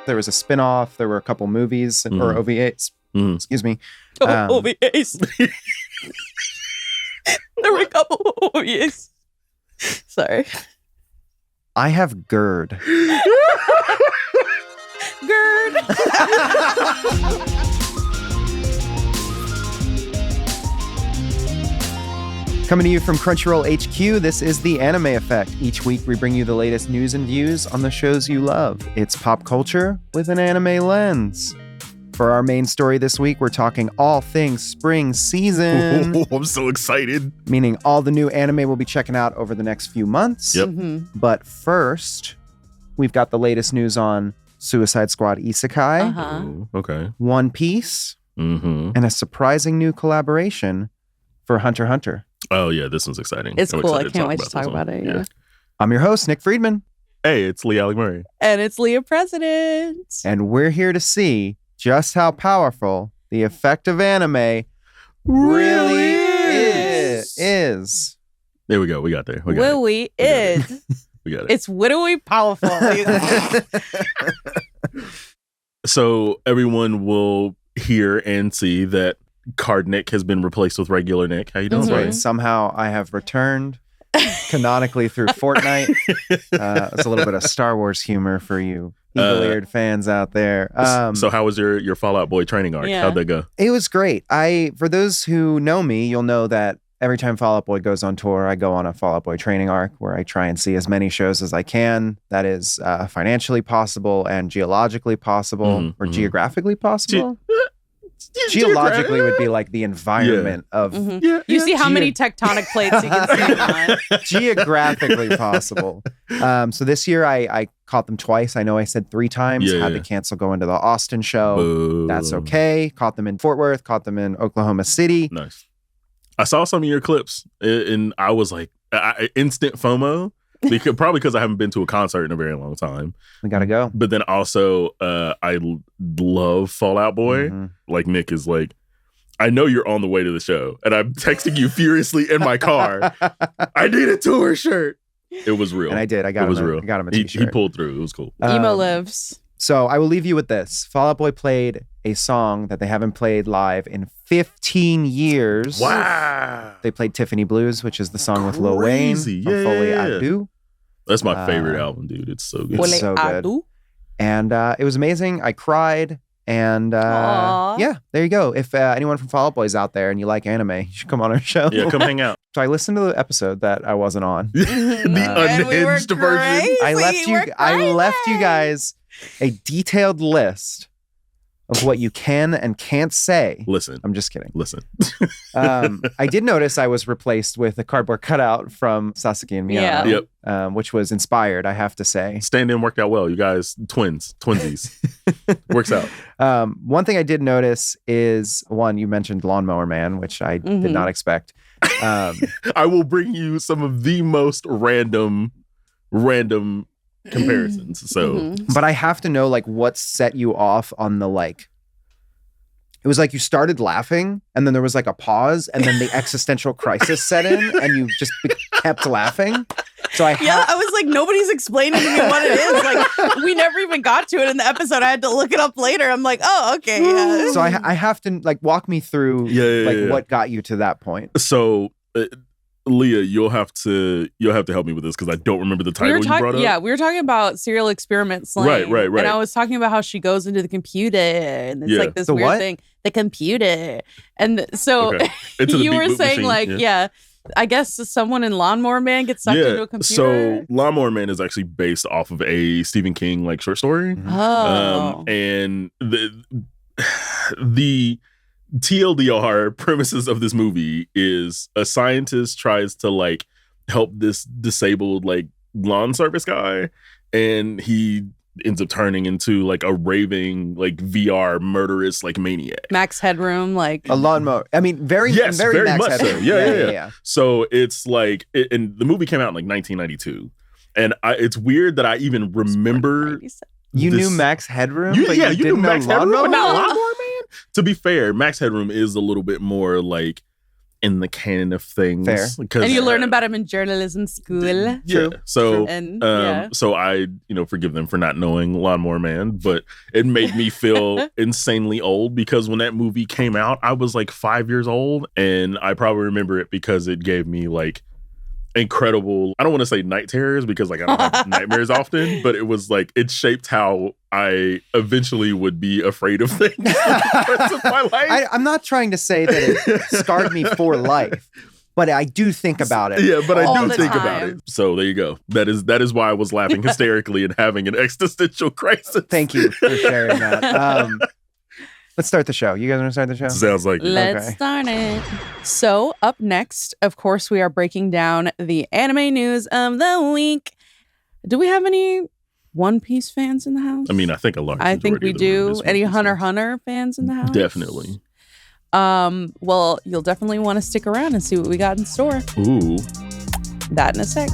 There was a spinoff. There were a couple movies or OVAs. Excuse me. OVAs. There were a couple OVAs. Sorry. I have GERD. GERD. Coming to you from Crunchyroll HQ, this is The Anime Effect. Each week we bring you the latest news and views on the shows you love. It's pop culture with an anime lens. For our main story this week, we're talking all things spring season. Oh, I'm so excited. Meaning all the new anime we'll be checking out over the next few months. Yep. But first, we've got the latest news on Suicide Squad Isekai, Oh, okay. One Piece, and a surprising new collaboration for Hunter x Hunter. Oh, yeah, this one's exciting. It's I'm cool. I excited can't wait to this talk one. about it. Yeah. I'm your host, Nick Friedman. Hey, it's LeAlec Murray. And it's Leah President. And we're here to see just how powerful the effect of anime really is. There we go. We got there. We got Willy is. We got it. It's widowy powerful. So everyone will hear and see that Card Nick has been replaced with regular Nick. How you doing, That's buddy? right. Somehow I have returned canonically through Fortnite. It's a little bit of Star Wars humor for you eagle-eared fans out there. So how was your Fallout Boy training arc? Yeah. How'd that go? It was great. For those who know me, you'll know that every time Fall Out Boy goes on tour, I go on a Fall Out Boy training arc where I try and see as many shows as I can that is financially possible and geologically possible or geographically possible. Geologically would be like the environment of You see how many tectonic plates you can see on. geographically possible. So this year I caught them twice. I know I said 3 times. Yeah. Had to cancel going to the Austin show. Boo. That's okay. Caught them in Fort Worth. Caught them in Oklahoma City. Nice. I saw some of your clips and I was like, instant FOMO. Probably because I haven't been to a concert in a very long time. We gotta go. But then also, love Fall Out Boy. Mhm. Like Nick is like, I know you're on the way to the show, and I'm texting you furiously in my car. I need a tour shirt. It was real, And I did. I got him a He t-shirt. pulled through. It was cool. Emo lives. So I will leave you with this. Fall Out Boy played a song that they haven't played live in 15 years. Wow, They played Tiffany Blues, which is the song with Lil Wayne Crazy. from Yeah, Foley yeah, yeah. Adu. that's my favorite album, dude. It's so good. It's so good. And it was amazing. I cried. And Aw. yeah, there you go. If anyone from Fall Out Boy is out there and you like anime, you should come on our show. Yeah, come hang out. So I listened to the episode that I wasn't on. The And we were unhinged version. crazy. I left you guys a detailed list of what you can and can't say. Listen. I'm just kidding. Listen. I did notice I was replaced with a cardboard cutout from Sasuke and Miyano, which was inspired, I have to say. Stand-in worked out well. You guys, twinsies. Works out. One thing I did notice is, one, you mentioned Lawnmower Man, which I did not expect. I will bring you some of the most random comparisons. So, But I have to know, like, what set you off on the, like, it was like you started laughing and then there was like a pause and then the existential crisis set in and you just kept laughing. So I was like, nobody's explaining to me what it is. Like, we never even got to it in the episode. I had to look it up later. I'm like, oh, okay. Yeah. So I have to, like, walk me through what got you to that point. So Leah, you'll have to help me with this because I don't remember the title you brought up. Yeah, we were talking about serial experiment slang. Right. And I was talking about how she goes into the computer and it's like this The weird what? thing. The computer. And so you were saying machine, I guess someone in Lawnmower Man gets sucked into a computer. So Lawnmower Man is actually based off of a Stephen King like short story. Oh. And the TLDR premises of this movie is a scientist tries to like help this disabled like lawn service guy, and he ends up turning into like a raving like VR murderous like maniac. Max Headroom, like a lawnmower. I mean, very Max much so. Yeah. So it's like, and the movie came out in like 1992, and it's weird that I even remember. You knew Max Headroom, you didn't knew Max know Headroom, Lawnmower but not Man? Lawnmower Man. To be fair, Max Headroom is a little bit more like in the canon of things. Fair. And you learn about him in journalism school. True. So, and, so I, forgive them for not knowing Lawnmower Man, but it made me feel insanely old because when that movie came out, I was like 5 years old, and I probably remember it because it gave me like incredible, I don't want to say night terrors because like I don't have nightmares often, but it was like it shaped how I eventually would be afraid of things for the rest of my life. I'm not trying to say that it scarred me for life, but I do think about it. Yeah, but I do think about it. So there you go. That is why I was laughing hysterically and having an existential crisis. Thank you for sharing that. Let's start the show. You guys want to start the show? Sounds like it. Let's start it. So up next, of course, we are breaking down the anime news of the week. Do we have any One Piece fans in the house? I mean, I think a large. I think we do. Any Hunter fans in the house? Definitely. Well, you'll definitely want to stick around and see what we got in store. Ooh. That in a sec.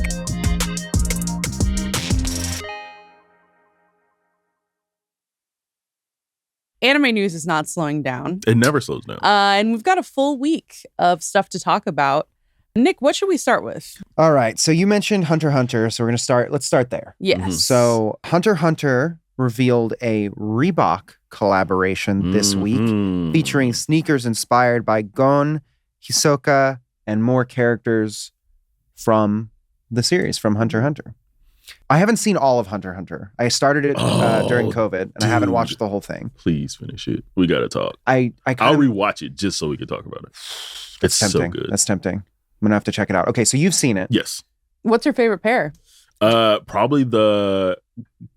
Anime news is not slowing down. It never slows down. And we've got a full week of stuff to talk about. Nick, what should we start with? All right. So you mentioned Hunter x Hunter. So let's start there. Yes. Mm-hmm. So Hunter x Hunter revealed a Reebok collaboration this week featuring sneakers inspired by Gon, Hisoka, and more characters from the series, from Hunter x Hunter. I haven't seen all of Hunter x Hunter. I started it during COVID, and I haven't watched the whole thing. Please finish it. We got to talk. I'll rewatch it just so we can talk about it. It's tempting. so good. That's tempting. I'm going to have to check it out. Okay, so you've seen it. Yes. What's your favorite pair? Probably the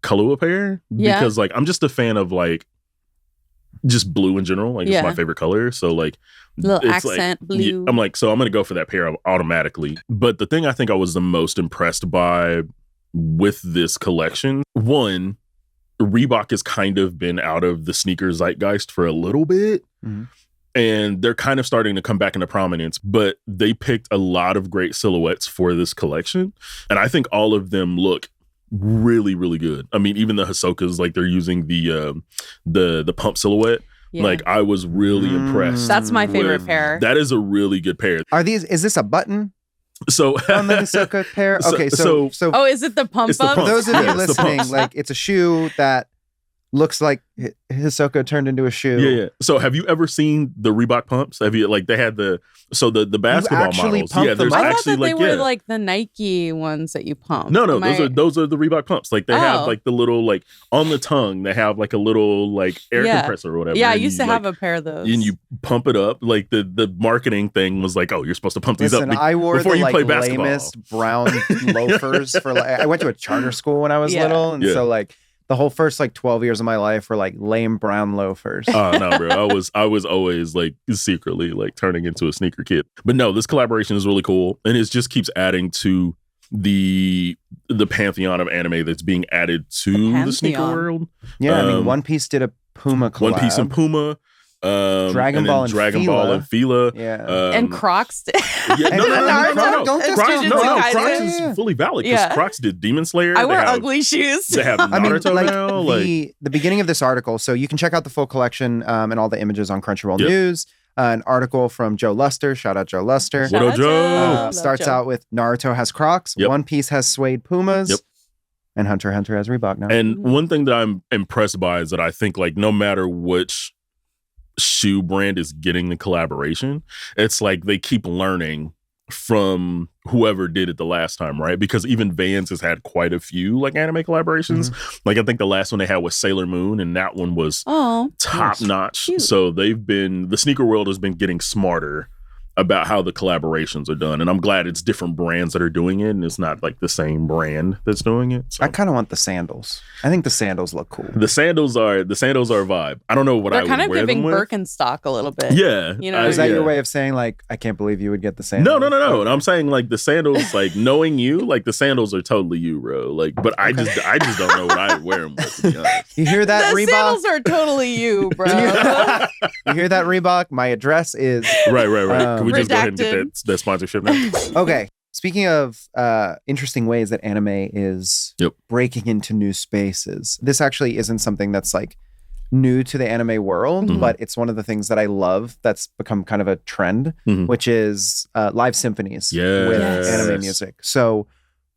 Kahlua pair. Yeah. Because, like, I'm just a fan of, like, just blue in general. Like, it's my favorite color. So, like, little accent blue. Yeah, I'm like, so I'm going to go for that pair automatically. But the thing I think I was the most impressed by with this collection, one, Reebok has kind of been out of the sneaker zeitgeist for a little bit. Mm-hmm. And they're kind of starting to come back into prominence, but they picked a lot of great silhouettes for this collection. And I think all of them look really, really good. I mean, even the Hisokas, like they're using the pump silhouette. Yeah. Like I was really impressed. That's my favorite pair. That is a really good pair. Is this a button? So on the Hisoka pair? Okay, so oh, is it the pump up? For those of you listening, like it's a shoe that looks like Hisoka turned into a shoe. Yeah. So have you ever seen the Reebok pumps? Have you they had the basketball models? Yeah, there's I actually thought that they were like the Nike ones that you pump. No, those are the Reebok pumps. Like they have like the little like on the tongue, they have like a little like air compressor or whatever. Yeah, I used to have a pair of those. And you pump it up. Like the marketing thing was like, oh, you're supposed to pump these up I wore before the you play basketball. Lamest brown loafers for I went to a charter school when I was little, and so like the whole first 12 years of my life were like lame brown loafers. Oh no, bro. I was always like secretly like turning into a sneaker kid. But no, this collaboration is really cool. And it just keeps adding to the pantheon of anime that's being added to the sneaker world. Yeah, I mean One Piece did a Puma collab. One Piece and Puma. Dragon Ball and Fila. Yeah. And Crocs did. Yeah, no. Crocs is fully valid because Crocs did Demon Slayer. I wear ugly shoes. They have Naruto now. The beginning of this article, so you can check out the full collection and all the images on Crunchyroll News. An article from Joe Luster. Shout out Joe Luster. What up, Joe? Starts out with Naruto has Crocs. Yep. One Piece has suede Pumas. Yep. And Hunter x Hunter has Reebok now. And one thing that I'm impressed by is that I think like no matter which shoe brand is getting the collaboration, it's like they keep learning from whoever did it the last time, right? Because even Vans has had quite a few like anime collaborations. Like I think the last one they had was Sailor Moon, and that one was top notch. So the sneaker world has been getting smarter about how the collaborations are done, and I'm glad it's different brands that are doing it, and it's not like the same brand that's doing it. So. I kind of want the sandals. I think the sandals look cool. The sandals are a vibe. I don't know what I would wear them with. They're kind of giving Birkenstock a little bit. Yeah, you know, is that your way of saying like I can't believe you would get the sandals? No. Okay. And I'm saying like the sandals, like knowing you, like the sandals are totally you, bro. Like, but I just don't know what I would wear them with. To be honest. You hear that, the Reebok? Sandals are totally you, bro. You hear that, Reebok? My address is right. Can we just go ahead and get that sponsorship now? Okay. Speaking of interesting ways that anime is breaking into new spaces, this actually isn't something that's like new to the anime world, Mhm. but it's one of the things that I love that's become kind of a trend, which is live symphonies with Yes. anime music. So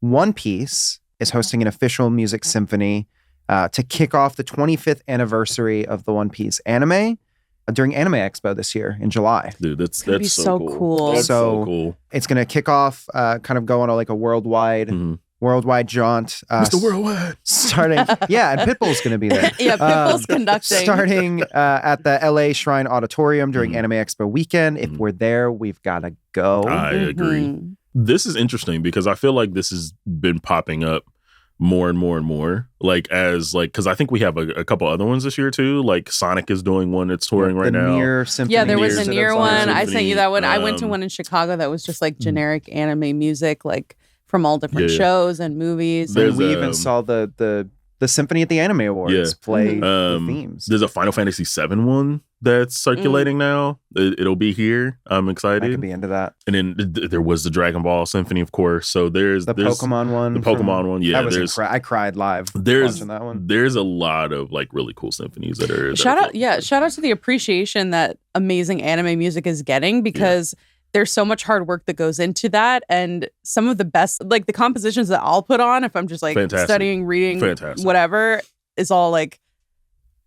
One Piece is hosting an official music symphony to kick off the 25th anniversary of the One Piece anime during Anime Expo this year in July. Dude, that's gonna be so cool. That's so So- cool. It's going to kick off, kind of go on a worldwide jaunt. Mr. Worldwide. Starting, yeah, and Pitbull's going to be there. Yeah, Pitbull's conducting. Starting at the LA Shrine Auditorium during Anime Expo weekend. If we're there, we've got to go. I agree. Mhm. This is interesting because I feel like this has been popping up more and more and more. Because I think we have a couple other ones this year too. Like Sonic is doing one that's touring right now. Nier Symphony. Yeah, there was a Nier near Symphony. one. I sent you that one. I went to Um, one in Chicago that was just like generic anime music, like from all different Yeah. shows and movies. There's We even saw the symphony at the Anime Awards Yeah. play Um, the themes. There's a Final Fantasy VII one that's circulating now. It'll be here. I'm I excited. could be into that. And then there was the Dragon Ball Symphony, of course. So there's The there's Pokemon one. the Pokemon one. Yeah, that was there's I cried live there's watching that one. there's a lot of like really cool symphonies that are Shout out floating. shout out to the appreciation that amazing anime music is getting, because there's so much hard work that goes into that, and some of the best, like the compositions that I'll put on if I'm just like Fantastic. studying, reading, Fantastic. whatever, is all like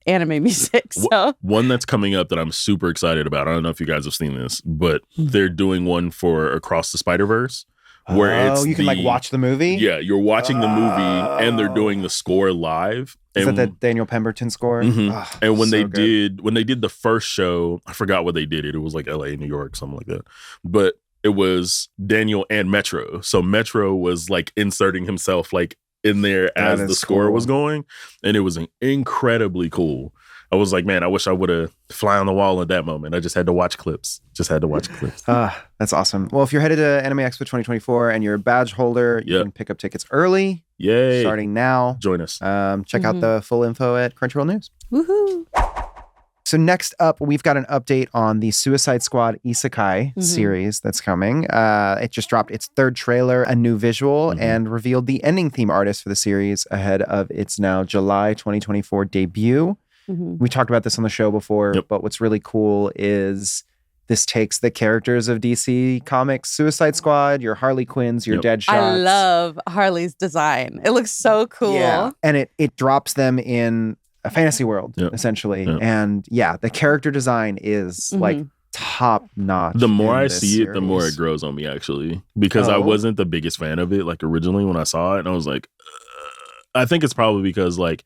anime music. So One that's coming up that I'm super excited about. I don't know if you guys have seen this, but they're doing one for Across the Spider-Verse where it's you can like the- watch the movie. Yeah, you're watching the movie and they're doing the score live. Is And that the Daniel Pemberton score? Mhm. Ah, And when so they good. did the first show, I forgot what they did. It was like LA, New York, something like that. But it was Daniel and Metro. So Metro was like inserting himself like in there That as the is score was cool. going. And it was incredibly cool. I was like, man, I wish I would have fly on the wall at that moment. I just had to watch clips. That's awesome. Well, if you're headed to Anime Expo 2024 and you're a badge holder, you Yep. can pick up tickets early, Yay. starting now. Join us. Check out the full info at Crunchyroll News. woohoo. So next up, we've got an update on the Suicide Squad Isekai series that's coming. It just dropped its third trailer, a new visual, and revealed the ending theme artist for the series ahead of its now July 2024 debut. We talked about this on the show before, but what's really cool is this takes the characters of DC Comics Suicide Squad, your Harley Quinns, your Deadshots. I love Harley's design. It looks so cool. Yeah. And it drops them in a fantasy world, essentially. And the character design is like top notch. The more in I this see it, the more it series. grows on me, actually, because I Oh. wasn't the biggest fan of it like originally when I saw it, and I was like, I think it's probably because like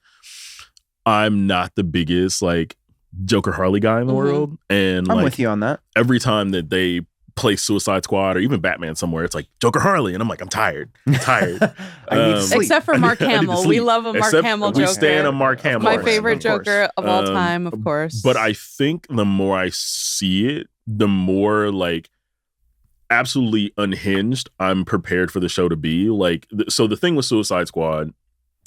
I'm not the biggest like Joker Harley guy in the world, and I'm like with you on that. every time that they play Suicide Squad or even Batman somewhere, it's like Joker Harley, and I'm like, I'm tired. I need to sleep. Except for Mark I need to Hamill. sleep. We love a Mark Except Hamill we Joker. stand a Mark Hamill. My course, favorite of course. Joker of all time, of course. But I think the more I see it, the more like absolutely unhinged I'm prepared for the show to be. Like, so the thing with Suicide Squad,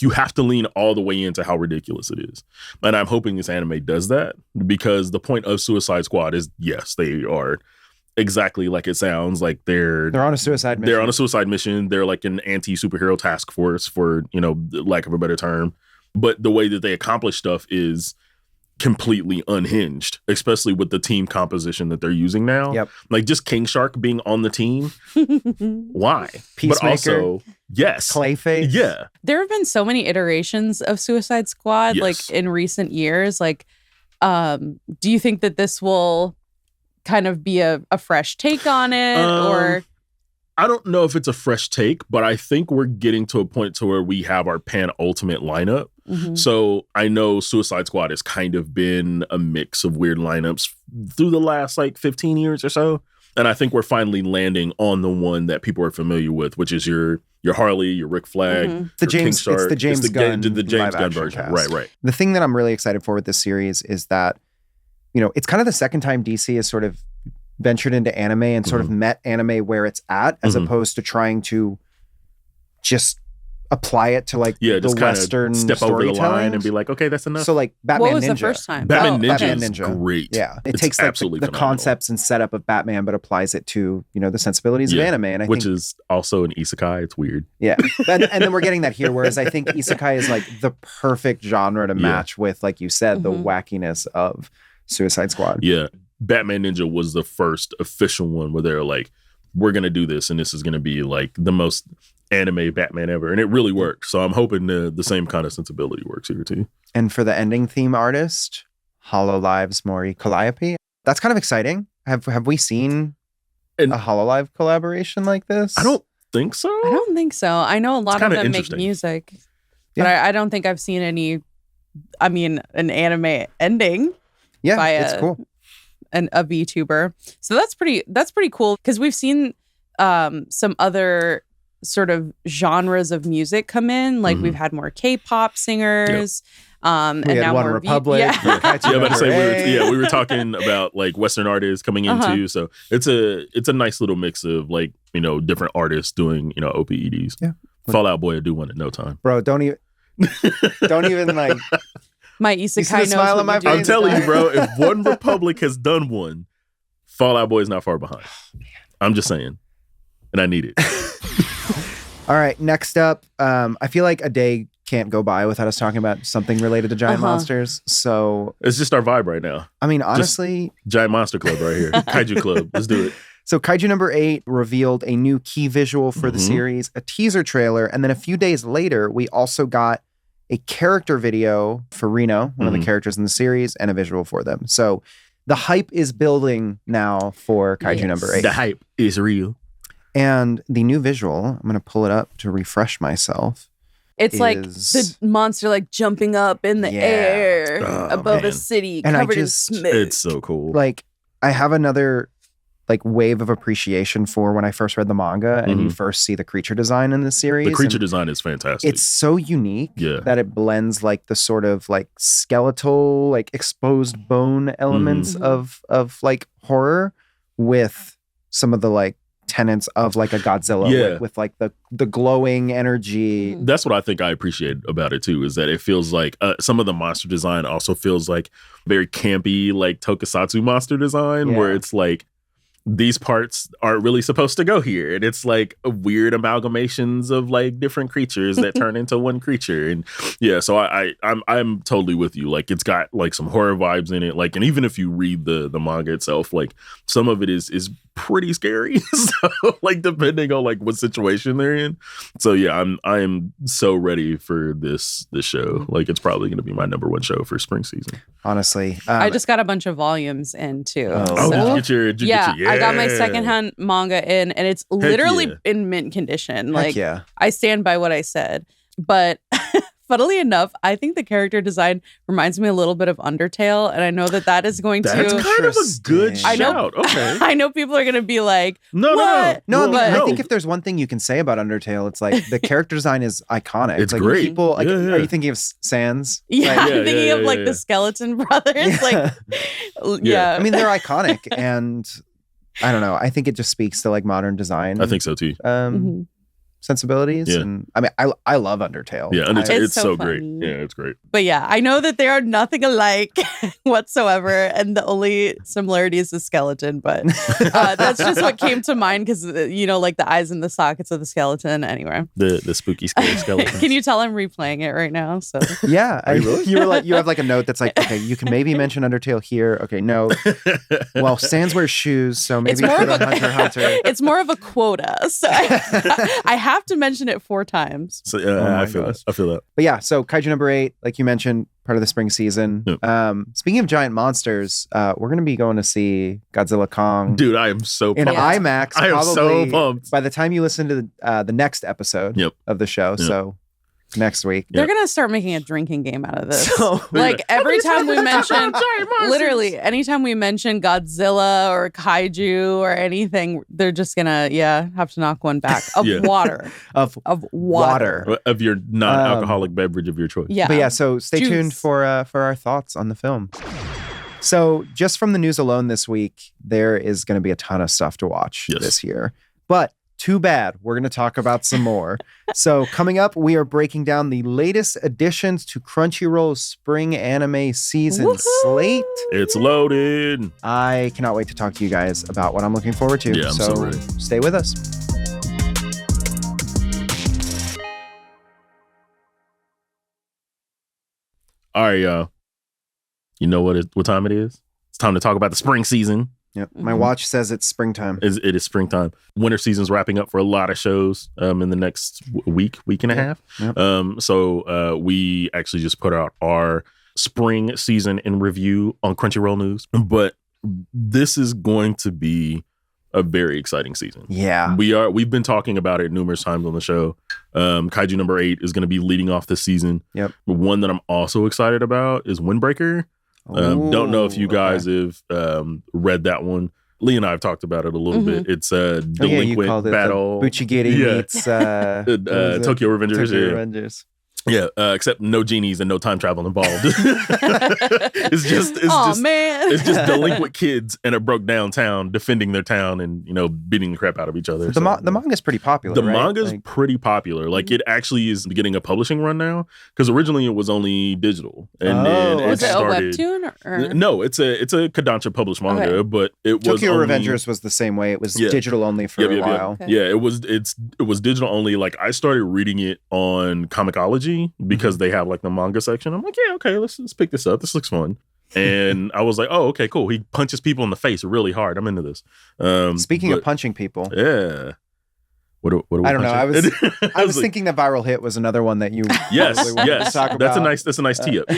you have to lean all the way into how ridiculous it is. And I'm hoping this anime does that, because the point of Suicide Squad is, yes, they are exactly like it sounds. Like they're on a suicide mission. they're on a suicide mission. They're like an anti-superhero task force, for, you know, lack of a better term. But the way that they accomplish stuff is completely unhinged, especially with the team composition that they're using now. Yep. Like just King Shark being on the team. Why? Peacemaker. But also, yes. Clayface. Yeah. there have been so many iterations of Suicide Squad, Yes. like in recent years. Like, do you think that this will kind of be a fresh take on it, or I don't know if it's a fresh take, but I think we're getting to a point to where we have our pan-ultimate lineup. So I know Suicide Squad has kind of been a mix of weird lineups through the last like 15 years or so. And I think we're finally landing on the one that people are familiar with, which is your Harley, your Rick Flag, The your King James, Shark. it's the James Gunn, the James Gunn live-action version. cast. Right. The thing that I'm really excited for with this series is that, you know, it's kind of the second time DC has sort of ventured into anime and sort of met anime where it's at, as opposed to trying to just apply it to like the just kind Western of step over the storytelling. line and be like, okay, that's enough. So like Batman What was Ninja. the first time? Batman Ninja Batman is Ninja. great. Yeah, it It's takes like absolutely the phenomenal. concepts and setup of Batman, but applies it to the sensibilities of anime, and I which think is also an isekai. It's weird. yeah, and then we're getting that here. Whereas I think isekai is like the perfect genre to match with, like you said, the wackiness of Suicide Squad. Yeah, Batman Ninja was the first official one where they're like, we're gonna do this, and this is gonna be like the most anime Batman ever, and it really worked. So I'm hoping the same kind of sensibility works here too. And for the ending theme artist, Hololive's Mori Calliope. That's kind of exciting. Have we seen a Hololive collaboration like this? I don't think so. I don't think so. I know a lot of them make interesting. music, but I don't think I've seen any. I mean, an anime ending. Yeah, by it's cool. A VTuber. So that's pretty cool because we've seen some other sort of genres of music come in. Like we've had more K-pop singers. And we had now One more Republic. About to say we were talking about like Western artists coming in too. So it's a nice little mix of like different artists doing OPEDs. Yeah, Fallout Boy will do one in no time, bro. Don't even like. My isekai knows smile what on my you do. I'm telling you, bro. If One Republic has done one, Fallout Boy is not far behind. I'm just saying, and I need it. All right, next up, I feel like a day can't go by without us talking about something related to giant monsters. So it's just our vibe right now. I mean, honestly, just Giant Monster Club right here, Kaiju Club. Let's do it. So Kaiju number 8 revealed a new key visual for the series, a teaser trailer, and then a few days later, we also got a character video for Reno, one of the characters in the series, and a visual for them. So the hype is building now for Kaiju number 8. The hype is real. And the new visual, I'm going to pull it up to refresh myself. It's like the monster like jumping up in the air above a city covered in smoke. It's so cool. Like, I have another like wave of appreciation for when I first read the manga and you first see the creature design in this series. The creature design is fantastic. It's so unique that it blends like the sort of like skeletal, like exposed bone elements of like horror with some of the like tenets of like a Godzilla, like, with like the glowing energy. That's what I think I appreciate about it too, is that it feels like some of the monster design also feels like very campy, like tokusatsu monster design, where it's like these parts aren't really supposed to go here, and it's like weird amalgamations of like different creatures that turn into one creature. And so I'm totally with you. Like, it's got like some horror vibes in it, like, and even if you read the manga itself, like some of it is pretty scary. So like, depending on like what situation they're in. So I am so ready for this show. Like, it's probably going to be my number one show for spring season, honestly. I just got a bunch of volumes in too. Did you get your I got my secondhand manga in, and it's literally in mint condition. Like, I stand by what I said. But funnily enough, I think the character design reminds me a little bit of Undertale, and I know that is going to. That's kind of a good shout. Okay, I know people are going to be like, No. I think if there's one thing you can say about Undertale, it's like the character design is iconic. It's like, great. People, like, are you thinking of Sans? Yeah, Like, I'm thinking of like the Skeleton Brothers. Like, I mean, they're iconic, and I don't know. I think it just speaks to like modern design. I think so too. Sensibilities, and I mean, I love Undertale. Yeah, Undertale, it's so funny. great. Yeah, it's great. But yeah, I know that they are nothing alike whatsoever, and the only similarity is the skeleton. But that's just what came to mind because like the eyes and the sockets of the skeleton. Anyway, the spooky scary skeleton. Can you tell I'm replaying it right now? So yeah, you have like a note that's like, okay, you can maybe mention Undertale here. Okay, no. Well, Sans wears shoes, so maybe more put of on Hunter. It's more of a quota, so I have to mention it 4 times. So I feel that. But yeah, so Kaiju number 8, like you mentioned, part of the spring season. Yep. Speaking of giant monsters, we're going to be going to see Godzilla Kong. Dude, I am so pumped. In IMAX. I am so pumped. By the time you listen to the next episode of the show, so next week. They're going to start making a drinking game out of this. So, like every time we mention, literally, anytime we mention Godzilla or Kaiju or anything, they're just going to, have to knock one back of water. Of water. Of your non-alcoholic beverage of your choice. Yeah. But so stay tuned for our thoughts on the film. So just from the news alone this week, there is going to be a ton of stuff to watch this year. But too bad. We're going to talk about some more. So coming up, we are breaking down the latest additions to Crunchyroll's spring anime season slate. It's loaded. I cannot wait to talk to you guys about what I'm looking forward to. Yeah, I'm so ready. Stay with us. All right, y'all. You know what time it is? It's time to talk about the spring season. Yep. My watch says it's springtime. It is springtime. Winter season's wrapping up for a lot of shows in the next week and a half. Yep. So we actually just put out our spring season in review on Crunchyroll News. But this is going to be a very exciting season. Yeah. We've been talking about it numerous times on the show. Kaiju number 8 is going to be leading off this season. Yep. One that I'm also excited about is WINDBREAKER. Don't know if you guys have read that one. Leah and I have talked about it a little bit. It's a delinquent battle. Buchigiri meets Tokyo Revengers. Tokyo Revengers. Yeah, except no genies and no time travel involved. It's just delinquent kids in a broke down town defending their town and beating the crap out of each other. The manga's pretty popular. The manga's pretty popular. Like it actually is getting a publishing run now because originally it was only digital, and then was it started, a webtoon? Or? No, it's a Kodansha published manga, but it was Tokyo Revengers was the same way. It was digital only for a while. Okay. Yeah, it was digital only. Like I started reading it on Comixology. Because they have like the manga section. I'm like, yeah, okay, let's pick this up. This looks fun. And I was like, oh, okay, cool. He punches people in the face really hard. I'm into this. Speaking of punching people. Yeah. What I don't know. I was thinking that Viral Hit was another one that you yes. to talk about. That's a nice tee up.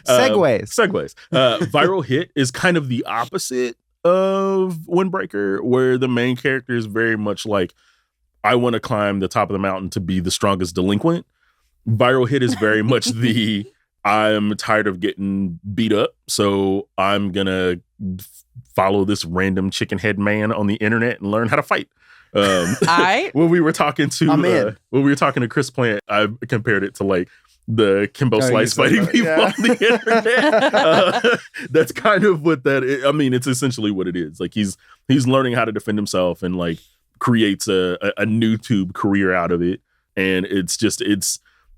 Segues. Viral Hit is kind of the opposite of WINDBREAKER, where the main character is very much like, I want to climb the top of the mountain to be the strongest delinquent. Viral Hit is very much I'm tired of getting beat up, so I'm going to follow this random chicken head man on the internet and learn how to fight. When we were talking to Chris Plant, I compared it to like the Kimbo Slice fighting people on the internet. That's kind of what that is. I mean, it's essentially what it is. Like he's learning how to defend himself and like creates a new tube career out of it. And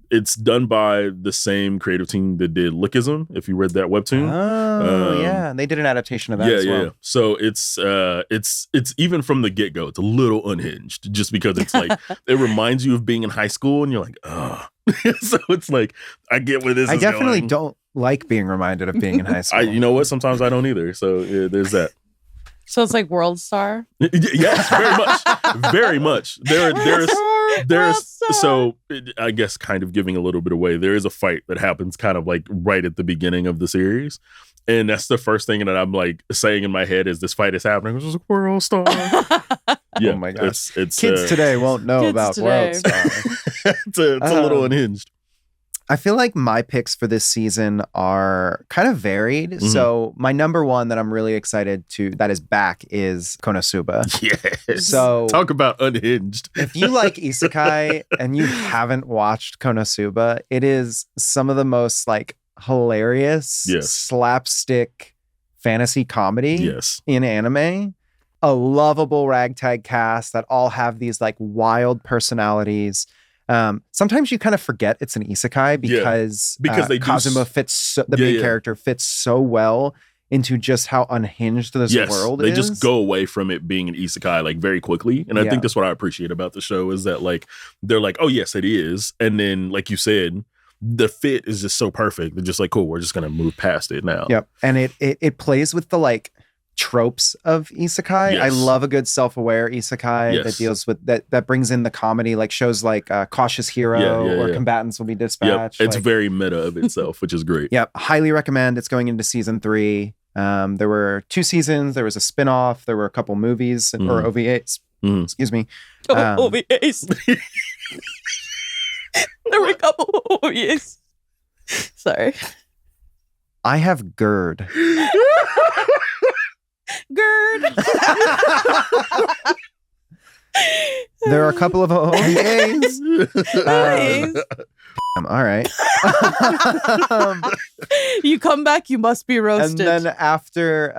it's done by the same creative team that did Lickism, if you read that webtoon. Oh, yeah. They did an adaptation of that as well. Yeah. So it's even from the get-go, it's a little unhinged just because it's like, it reminds you of being in high school and you're like, oh. So it's like, I get where this is going. I definitely don't like being reminded of being in high school. You know what? Sometimes I don't either. So yeah, there's that. So it's like World Star? Yes, very much. Very much. There's so I guess kind of giving a little bit away. There is a fight that happens kind of like right at the beginning of the series. And that's the first thing that I'm like saying in my head as this fight is happening. It's like World Star. Yeah, oh my gosh. It's kids today won't know about World Star. It's a little unhinged. I feel like my picks for this season are kind of varied. Mm-hmm. So my number one that I'm really excited that is back is Konosuba. Yes. So talk about unhinged. If you like isekai and you haven't watched Konosuba, it is some of the most like hilarious slapstick fantasy comedy in anime. A lovable ragtag cast that all have these like wild personalities. Sometimes you kind of forget it's an isekai because Kazuma fits the main character fits so well into just how unhinged this world is. They just go away from it being an isekai like very quickly. And I think that's what I appreciate about the show is that like they're like, oh yes, it is. And then like you said, the fit is just so perfect. They're just like, cool, we're just gonna move past it now. Yep. And it plays with the like tropes of isekai. I love a good self-aware isekai that deals with that brings in the comedy, like shows like Cautious Hero or Combatants Will Be Dispatched. It's very meta of itself, which is great. Yep, highly recommend. It's going into season 3. There were 2 seasons. There was a spin-off. There were a couple movies or OVAs. Excuse me. OVAs. There were a couple OVAs. Sorry. I have GERD. There are a couple of OVAs. All right. You come back, you must be roasted. And then after,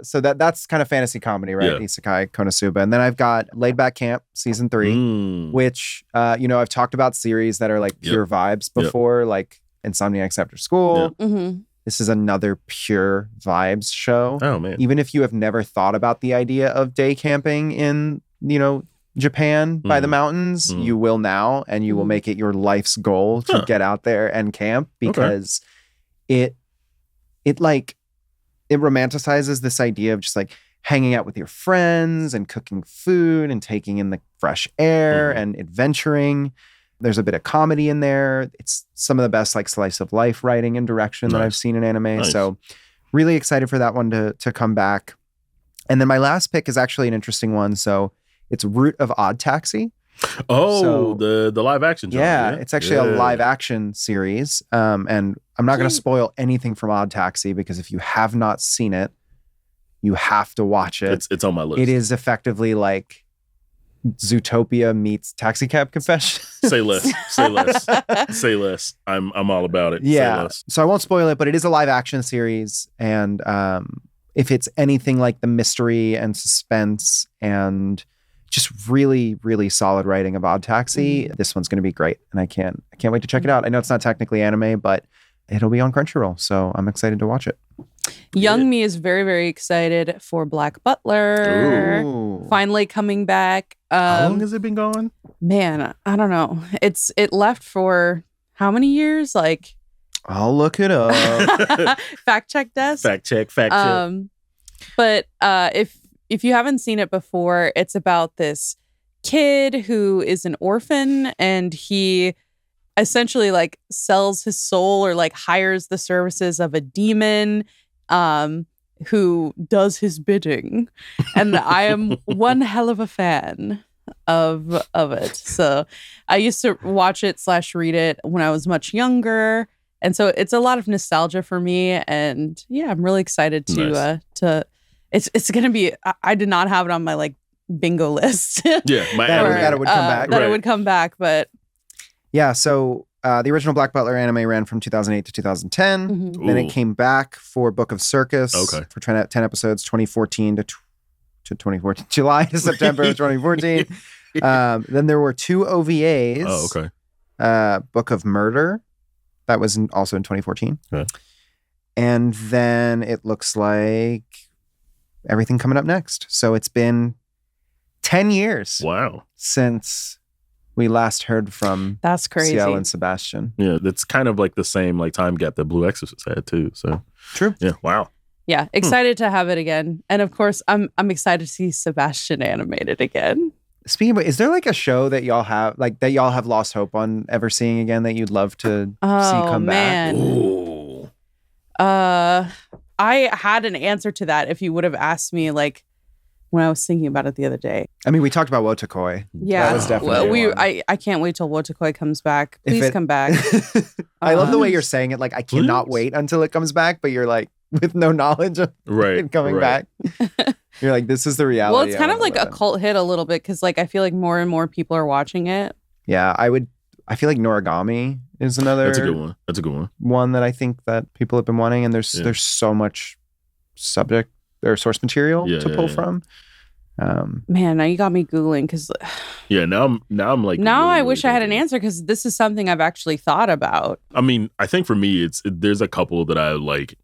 so that's kind of fantasy comedy, right? Yeah. Isekai, Konosuba. And then I've got Laid Back Camp season 3, which, I've talked about series that are like pure vibes before, like Insomniacs After School. This is another pure vibes show. Oh, man. Even if you have never thought about the idea of day camping in, Japan by the mountains, you will now, and you will make it your life's goal to get out there and camp, because it romanticizes this idea of just like hanging out with your friends and cooking food and taking in the fresh air and adventuring. There's a bit of comedy in there. It's some of the best like slice of life writing and direction that I've seen in anime. So really excited for that one to come back. And then my last pick is actually an interesting one. So it's Root of Odd Taxi. Oh, so, the live action genre. Yeah, it's actually a live action series. And I'm not going to spoil anything from Odd Taxi, because if you have not seen it, you have to watch it. It's on my list. It is effectively like Zootopia meets Taxi Cab Confessions. Say less. Say less. Say less. I'm all about it. Yeah. Say less. So I won't spoil it, but it is a live action series. And if it's anything like the mystery and suspense and just really, really solid writing of Odd Taxi, this one's going to be great. And I can't wait to check it out. I know it's not technically anime, but it'll be on Crunchyroll. So I'm excited to watch it. Young me is very, very excited for Black Butler. Ooh. Finally coming back. How long has it been gone? Man, I don't know. It left for how many years? Like, I'll look it up. Fact check desk. Fact check. But if you haven't seen it before, it's about this kid who is an orphan, and he essentially like sells his soul, or like hires the services of a demon who does his bidding. And I am one hell of a fan of it. So I used to watch it / read it when I was much younger. And so it's a lot of nostalgia for me. And yeah, I'm really excited to it's going to be, I did not have it on my like bingo list. Yeah. That it would come back. That it would come back, but. Yeah. So the original Black Butler anime ran from 2008 to 2010. Then it came back for Book of Circus for 10 episodes, 2014 to 2014, July to September of 2014. Then there were 2 OVAs. Oh, okay. Book of Murder. That was also in 2014. Okay. And then it looks like everything coming up next. So it's been 10 years. Wow. Since we last heard from that's crazy. Ciel and Sebastian. Yeah, that's kind of like the same like time gap that Blue Exorcist had too. So true. Yeah. Wow. Yeah, excited to have it again. And of course, I'm excited to see Sebastian animated again. Speaking of, is there like a show that y'all have lost hope on ever seeing again that you'd love to see come back? Ooh. I had an answer to that if you would have asked me like when I was thinking about it the other day. I mean, we talked about Wotakoi. Yeah, that was definitely one. I can't wait till Wotakoi comes back. Please come back. I love the way you're saying it. Like, I cannot wait until it comes back, but you're like with no knowledge of it coming back. You're like, this is the reality. Well, it's kind of like a cult hit a little bit, because like I feel like more and more people are watching it. Yeah, I feel like Noragami is another. That's a good one. That's a good one. One that I think that people have been wanting, and there's so much subject or source material to pull from. Man, now you got me Googling, because now I'm like, now really, I wish I had an answer, because this is something I've actually thought about. I mean, I think for me, there's a couple that I like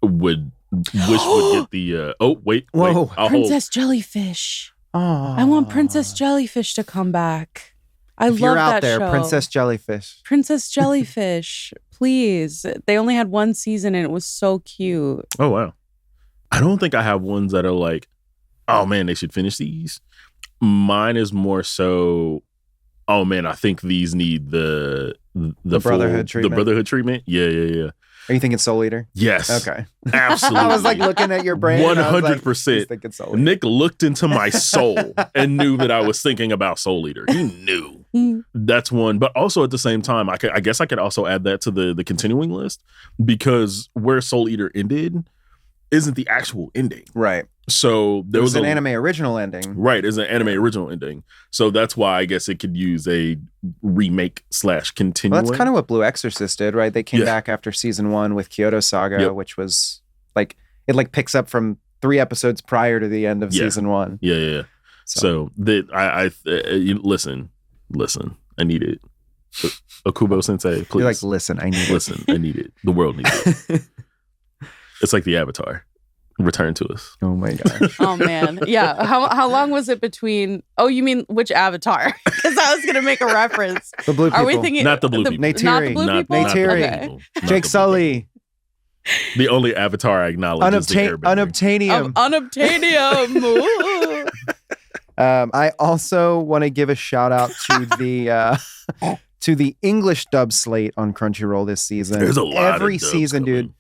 would wish would get the wait, Princess Jellyfish. Oh, I want Princess Jellyfish to come back. I love you're out that there, show. Princess Jellyfish, please. They only had 1 season and it was so cute. Oh wow. I don't think I have ones that are like, oh man, they should finish these. Mine is more so, oh man, I think these need the Brotherhood treatment. The Brotherhood treatment. Yeah. Are you thinking Soul Eater? Yes. Okay. Absolutely. I was like looking at your brain. 100%. Like, Nick looked into my soul and knew that I was thinking about Soul Eater. He knew. That's one. But also at the same time, I guess I could also add that to the continuing list, because where Soul Eater ended isn't the actual ending. Right. So there was an anime original ending. Right, it's an anime original ending. So that's why I guess it could use a remake / continuing. Well, that's kind of what Blue Exorcist did, right? They came back after season 1 with Kyoto Saga, which was like, it like picks up from 3 episodes prior to the end of season 1. Yeah. So that listen, I need it. Okubo Sensei, please. You're like, listen, I need it. Listen, I need it. The world needs it. It's like the Avatar. Return to us. Oh my gosh. Oh man. Yeah. How long was it between? Oh, you mean which Avatar? Because I was gonna make a reference. The blue people. Are we thinking not the blue people? Neytiri. Not the blue people. Neytiri. Okay. Jake Sully. The only Avatar I acknowledge is the Airbender. Unobtainium. I also want to give a shout out to the English dub slate on Crunchyroll this season. There's a lot every of dubs season, coming. dude.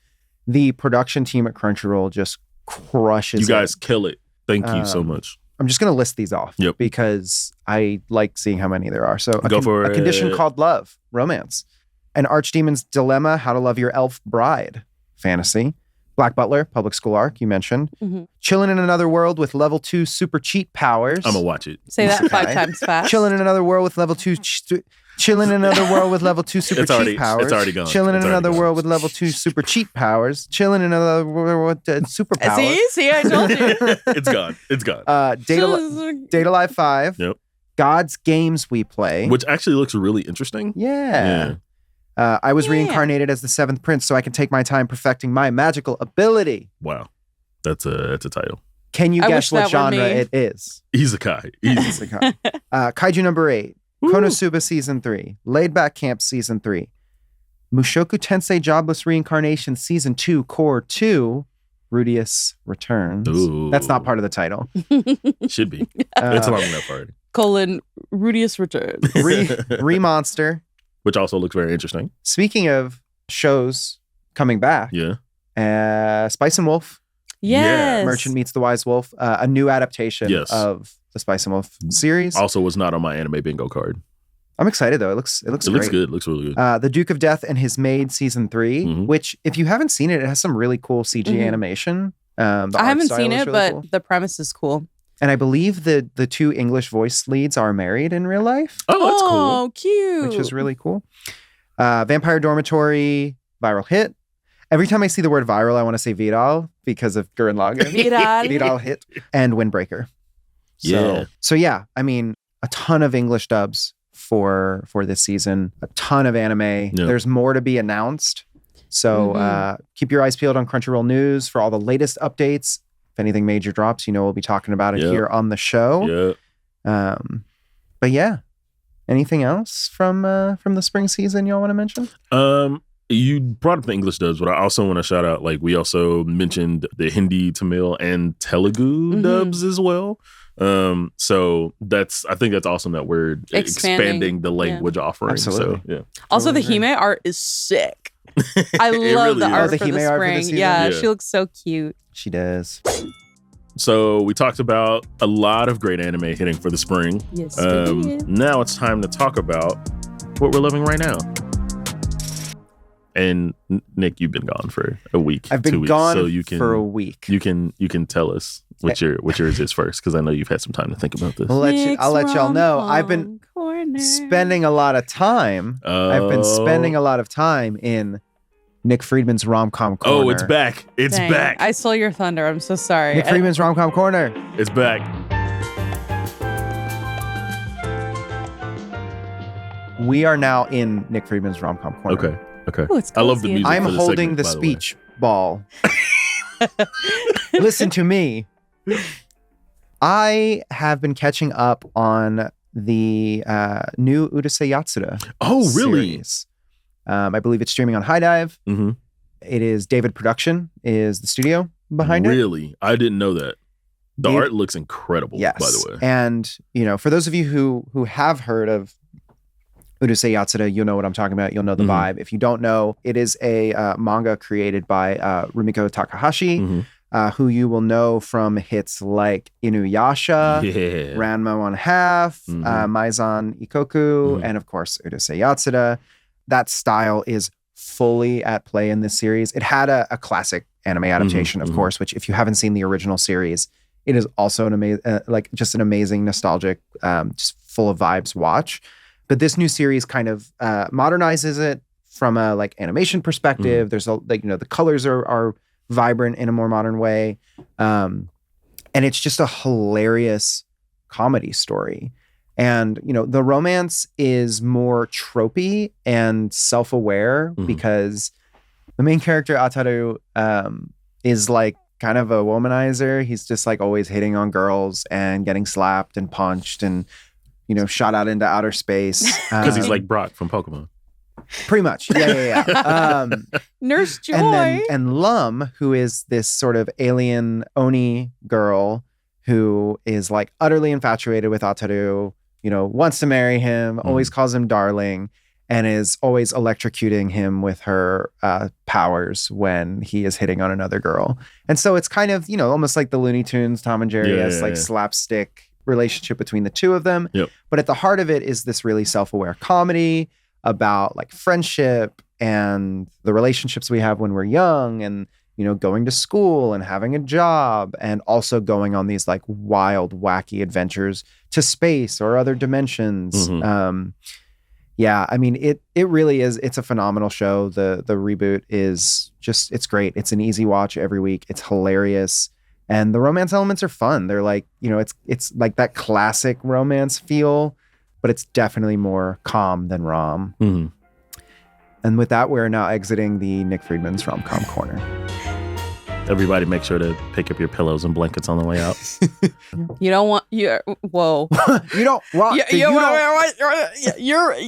The production team at Crunchyroll just crushes. You guys kill it. Thank you so much. I'm just going to list these off because I like seeing how many there are. So a Condition Called Love, romance. An Archdemon's Dilemma, How to Love Your Elf Bride, fantasy. Black Butler, public school arc, you mentioned. Mm-hmm. Chillin' in Another World with level 2 super cheat powers. I'm going to watch it. Say that 5 times fast. Chillin' in Another World with level 2... Chillin' in Another World with level 2 super cheat powers. It's already gone. Chillin' in Another World with level 2 super cheat powers. Chillin' in Another World with super powers. See, I told you. It's gone. It's gone. Data Live 5. Yep. God's Games We Play. Which actually looks really interesting. Yeah. I was reincarnated as the 7th prince so I can take my time perfecting my magical ability. Wow. That's a title. Can you guess what genre it is? Isekai. Kaiju number 8. Konosuba Season 3, Laid Back Camp Season 3, Mushoku Tensei Jobless Reincarnation Season 2, Core 2, Rudius Returns. Ooh. That's not part of the title. Should be. It's long enough already. Rudius Returns. Remonster. Which also looks very interesting. Speaking of shows coming back. Yeah. Spice and Wolf. Yes. Merchant Meets the Wise Wolf. A new adaptation of the Spice and Wolf series. Also was not on my anime bingo card. I'm excited though. It looks great. Looks good. Looks really good. The Duke of Death and His Maid Season 3, which if you haven't seen it, it has some really cool CG animation. I haven't seen it, really but cool. The premise is cool. And I believe the 2 English voice leads are married in real life. Oh, that's cool. Oh, cute. Which is really cool. Vampire Dormitory, viral hit. Every time I see the word viral, I want to say viral because of Gurren Lagann. Viral hit. And Windbreaker. So yeah, I mean, a ton of English dubs for this season, a ton of anime. Yep. There's more to be announced. So keep your eyes peeled on Crunchyroll News for all the latest updates. If anything major drops, we'll be talking about it here on the show. Yeah. But yeah, anything else from the spring season y'all want to mention? You brought up the English dubs, but I also want to shout out, we also mentioned the Hindi, Tamil, and Telugu dubs as well. So I think that's awesome that we're expanding the language offering. Absolutely. So, yeah. Also, the Hime art is sick. I love the art for the spring. Yeah, she looks so cute. She does. So we talked about a lot of great anime hitting for the spring. Yes, we did. Now it's time to talk about what we're loving right now. And Nick, you've been gone for a week. I've been 2 weeks, gone so you can, for a week. You can tell us what yours is first, because I know you've had some time to think about this. I'll let y'all know. I've been spending a lot of time. I've been spending a lot of time in Nick Friedman's rom-com corner. Oh, it's back. It's back. I stole your thunder. I'm so sorry. Nick Friedman's rom-com corner. It's back. We are now in Nick Friedman's rom-com corner. Okay. Ooh, I love the music. I'm holding the speech ball. Listen to me. I have been catching up on the new Urusei Yatsura. Oh, really? Series. I believe it's streaming on High Dive. Mm-hmm. It is David Production is the studio behind it. Really? I didn't know that. The art looks incredible, by the way. And, for those of you who have heard of Urusei Yatsura, you'll know what I'm talking about. You'll know the vibe. If you don't know, it is a manga created by Rumiko Takahashi, who you will know from hits like Inuyasha, Ranma 1/2, Maizan Ikoku, and of course Urusei Yatsura. That style is fully at play in this series. It had a classic anime adaptation, of course, which if you haven't seen the original series, it is also an amazing, just an amazing, nostalgic, just full of vibes watch. But this new series kind of modernizes it from a like animation perspective. There's the colors are vibrant in a more modern way, and it's just a hilarious comedy story. And the romance is more tropey and self-aware because the main character Ataru is like kind of a womanizer. He's just like always hitting on girls and getting slapped and punched and shot out into outer space because he's like Brock from Pokemon. Pretty much. Yeah. Nurse Joy. And Lum, who is this sort of alien Oni girl who is like utterly infatuated with Ataru, wants to marry him, always calls him darling, and is always electrocuting him with her powers when he is hitting on another girl. And so it's kind of, almost like the Looney Tunes, Tom and Jerry slapstick relationship between the two of them. Yep. But at the heart of it is this really self-aware comedy about like friendship and the relationships we have when we're young and, going to school and having a job and also going on these like wild, wacky adventures to space or other dimensions. Yeah, I mean, it really is. It's a phenomenal show. The reboot is just, it's great. It's an easy watch every week. It's hilarious. And the romance elements are fun. They're like, it's like that classic romance feel, but it's definitely more calm than rom. And with that, we're now exiting the Nick Friedman's rom-com corner. Everybody make sure to pick up your pillows and blankets on the way out. You don't want whoa. You don't want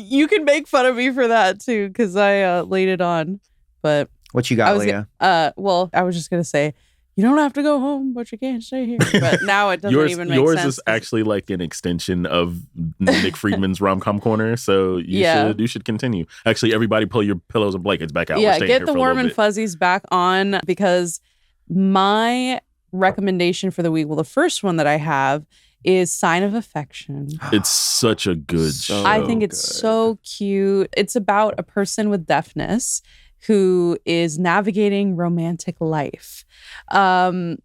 you can make fun of me for that too, because I laid it on. But what you got, Leah? Well, I was just gonna say you don't have to go home, but you can't stay here. But now it doesn't even make yours sense. Yours is actually like an extension of Nick Friedman's rom-com corner, so you should continue. Actually, everybody pull your pillows and blankets back out. Yeah, get the warm and fuzzies back on, because my recommendation for the week, well, the first one that I have is Sign of Affection. It's such a good show. I think it's so cute. It's about a person with deafness who is navigating romantic life. And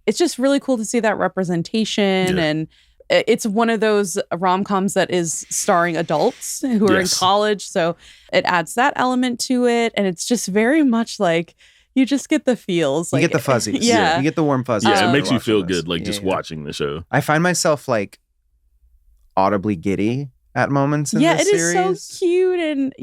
it's just really cool to see that representation. And it's one of those rom-coms that is starring adults who are in college. So it adds that element to it. And it's just very much like, you just get the feels. You get the fuzzies. Yeah. You get the warm fuzzies. Yeah, it makes you feel good, like just watching the show. I find myself like audibly giddy at moments in this series. Yeah, it is so cute. And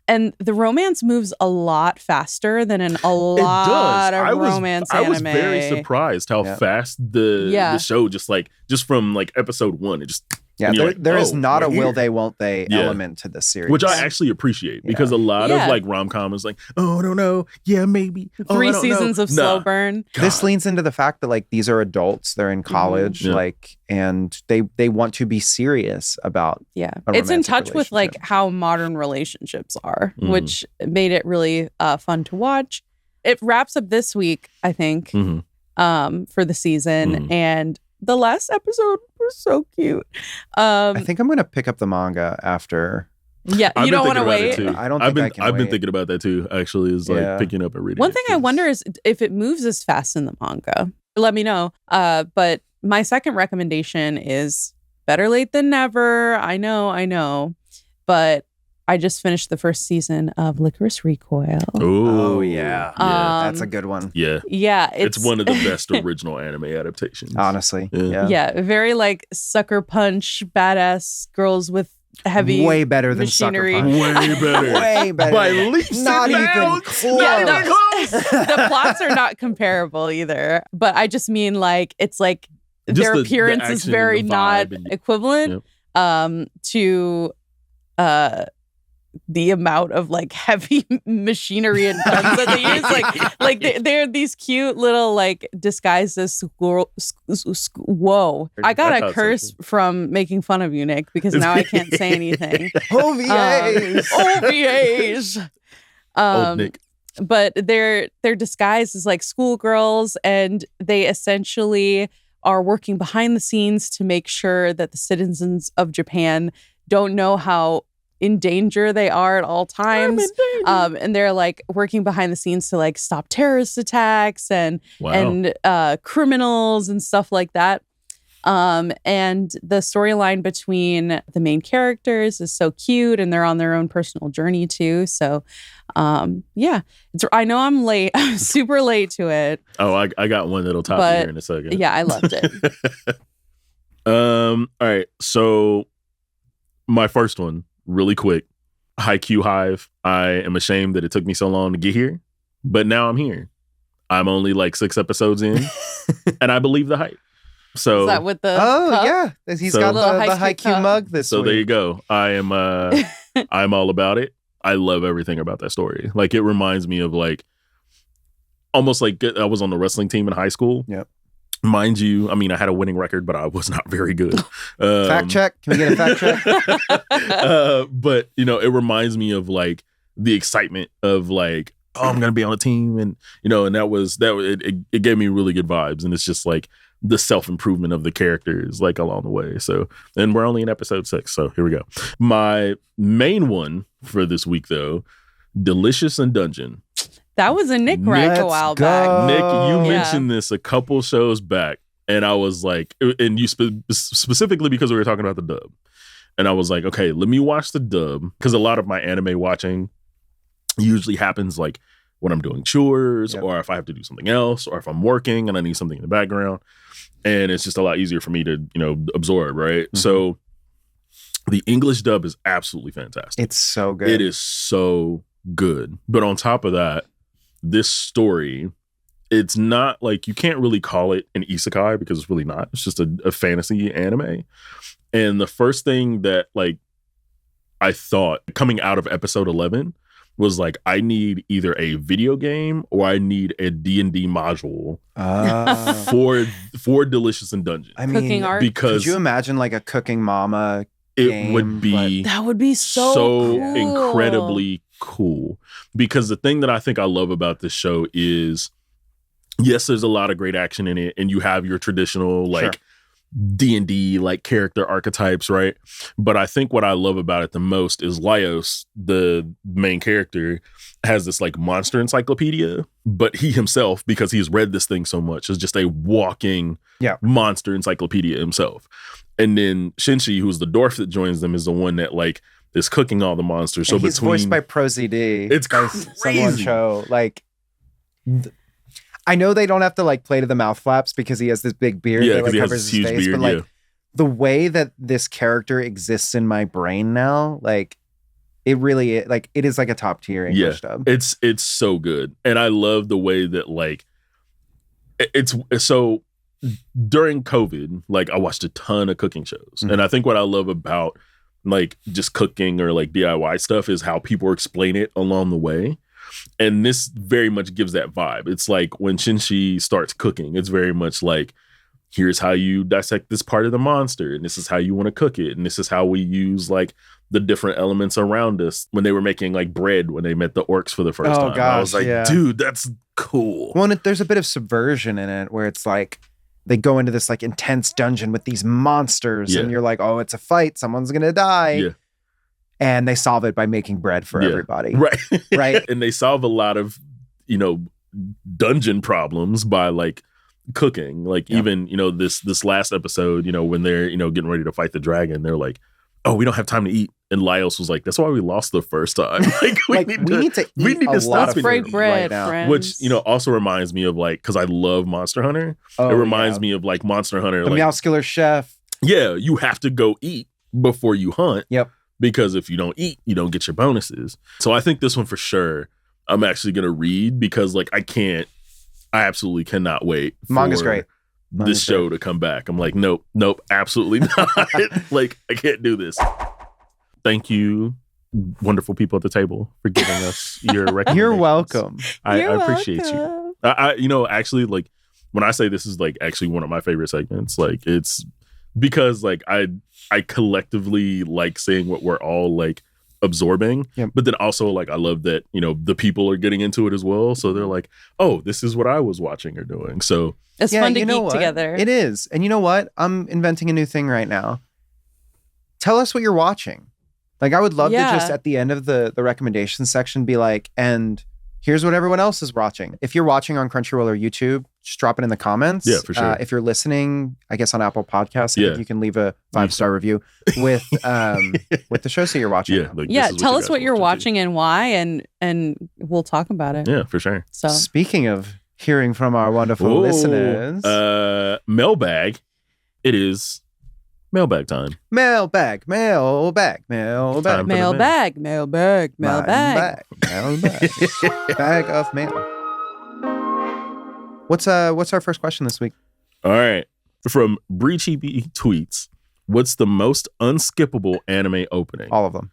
and the romance moves a lot faster than in a lot of romance anime. I was very surprised how fast the show just from like episode 1, it just... Yeah, there is not a will they, won't they element to this series. Which I actually appreciate, because a lot of like rom-com is like, oh, I don't know. Yeah, maybe. 3 seasons of slow burn. God. This leans into the fact that like these are adults, they're in college, like, and they want to be serious about it's in touch with like how modern relationships are, which made it really fun to watch. It wraps up this week, I think, for the season, and the last episode was so cute. I think I'm going to pick up the manga after. Yeah, you don't want to wait. I don't think I can I've been thinking about that too, actually, is like picking up and reading. One thing I wonder is if it moves as fast in the manga. Let me know. But my second recommendation is better late than never. I know. But I just finished the first season of Licorice Recoil. Oh, yeah. That's a good one. Yeah. Yeah. It's one of the best original anime adaptations. Honestly. Yeah. Very like Sucker Punch, badass girls with heavy way better machinery. Than Sucker Punch. Way better. Way better. By leaps not and even bounds. close. The plots are not comparable either. But I just mean like, it's like just their appearance is very not equivalent to the amount of like heavy machinery and guns that they use, like they're these cute little like disguised as squirrel. Whoa! I got a curse from making fun of you, Nick, because now I can't say anything. OVAs, OVAs. Old Nick. But they're disguised as like schoolgirls, and they essentially are working behind the scenes to make sure that the citizens of Japan don't know how in danger they are at all times. And they're like working behind the scenes to like stop terrorist attacks and criminals and stuff like that. And the storyline between the main characters is so cute, and they're on their own personal journey too. So, I know I'm late. I'm super late to it. Oh, I got one that'll top you here in a second. Yeah, I loved it. All right. So my first one, really quick. Haikyuu Hive. I am ashamed that it took me so long to get here, but now I'm here. I'm only like 6 episodes in, and I believe the hype. So is that with the cup? Yeah, he's got the Haikyuu mug this week. So there you go. I am I'm all about it. I love everything about that story. Like, it reminds me of like almost like I was on the wrestling team in high school. Yep. Mind you, I mean, I had a winning record, but I was not very good. Fact check. Can we get a fact check? But, you know, it reminds me of like the excitement of like, oh, I'm going to be on a team. And, you know, and it gave me really good vibes. And it's just like the self-improvement of the characters like along the way. So, and we're only in episode 6. So here we go. My main one for this week, though, Delicious in Dungeon. That was a Nick rack a while back. Nick, you mentioned this a couple shows back, and I was like, and you specifically because we were talking about the dub. And I was like, okay, let me watch the dub, because a lot of my anime watching usually happens like when I'm doing chores, or if I have to do something else, or if I'm working and I need something in the background. And it's just a lot easier for me to, you know, absorb, right? Mm-hmm. So the English dub is absolutely fantastic. It's so good. It is so good. But on top of that, this story, it's not like, you can't really call it an isekai because it's really not. It's just a fantasy anime. And the first thing that like I thought coming out of episode 11 was like, I need either a video game or I need a D&D module for Delicious in Dungeon. I mean, cooking art. Because could you imagine like a Cooking Mama game? It would be that would be so cool. Incredibly cool. Because the thing that I think I love about this show is, yes, there's a lot of great action in it, and you have your traditional like D&D like character archetypes, right? But I think what I love about it the most is Laios, the main character, has this like monster encyclopedia, but he himself, because he's read this thing so much, is just a walking monster encyclopedia himself. And then Shinji, who's the dwarf that joins them, is the one that like is cooking all the monsters. So he's voiced by Prosy D. It's crazy. Someone show like. I know they don't have to like play to the mouth flaps because he has this big beard that like covers his face, but like the way that this character exists in my brain now, like it really like it is like a top tier English dub. It's so good, and I love the way that like it's so. During COVID, like I watched a ton of cooking shows, and I think what I love about like just cooking or like DIY stuff is how people explain it along the way. And this very much gives that vibe. It's like when Shinji starts cooking, it's very much like, here's how you dissect this part of the monster, and this is how you want to cook it, and this is how we use like the different elements around us. When they were making like bread when they met the orcs for the first time, I was like, dude, that's cool. Well, there's a bit of subversion in it where it's like they go into this like intense dungeon with these monsters, and you're like, oh, it's a fight, someone's gonna die. Yeah. And they solve it by making bread for everybody. Right. Right. And they solve a lot of, you know, dungeon problems by like cooking. Like even, you know, this last episode, you know, when they're, you know, getting ready to fight the dragon, they're like, oh, we don't have time to eat. And Laios was like, that's why we lost the first time. Like we need to stop break bread right now. Which, you know, also reminds me of like, because I love Monster Hunter. It reminds me of like Monster Hunter. The muscular chef. Yeah, you have to go eat before you hunt. Yep. Because if you don't eat, you don't get your bonuses. So I think this one for sure, I'm actually going to read because like I absolutely cannot wait for Manga's great. This show to come back. I'm like, nope, absolutely not. Like, I can't do this. Thank you, wonderful people at the table, for giving us your recommendations. You're welcome. I appreciate you. I you know, actually, like, when I say this is like actually one of my favorite segments, like it's because like I collectively like seeing what we're all like absorbing, but then also like I love that, you know, the people are getting into it as well, so they're like, oh, this is what I was watching or doing. So it's fun to geek together. It is. And you know what, I'm inventing a new thing right now. Tell us what you're watching. Like, I would love to just at the end of the recommendation section be like, and here's what everyone else is watching. If you're watching on Crunchyroll or YouTube, just drop it in the comments. Yeah, for sure. If you're listening, I guess on Apple Podcasts, I think you can leave a 5-star review with the shows that you're watching. Yeah, tell us what you're watching and why, and we'll talk about it. Yeah, for sure. So speaking of hearing from our wonderful listeners, Mailbag, it is Mailbag time. Mailbag. Bag of mail. What's our first question this week? All right. From Breachy tweets, what's the most unskippable anime opening? All of them.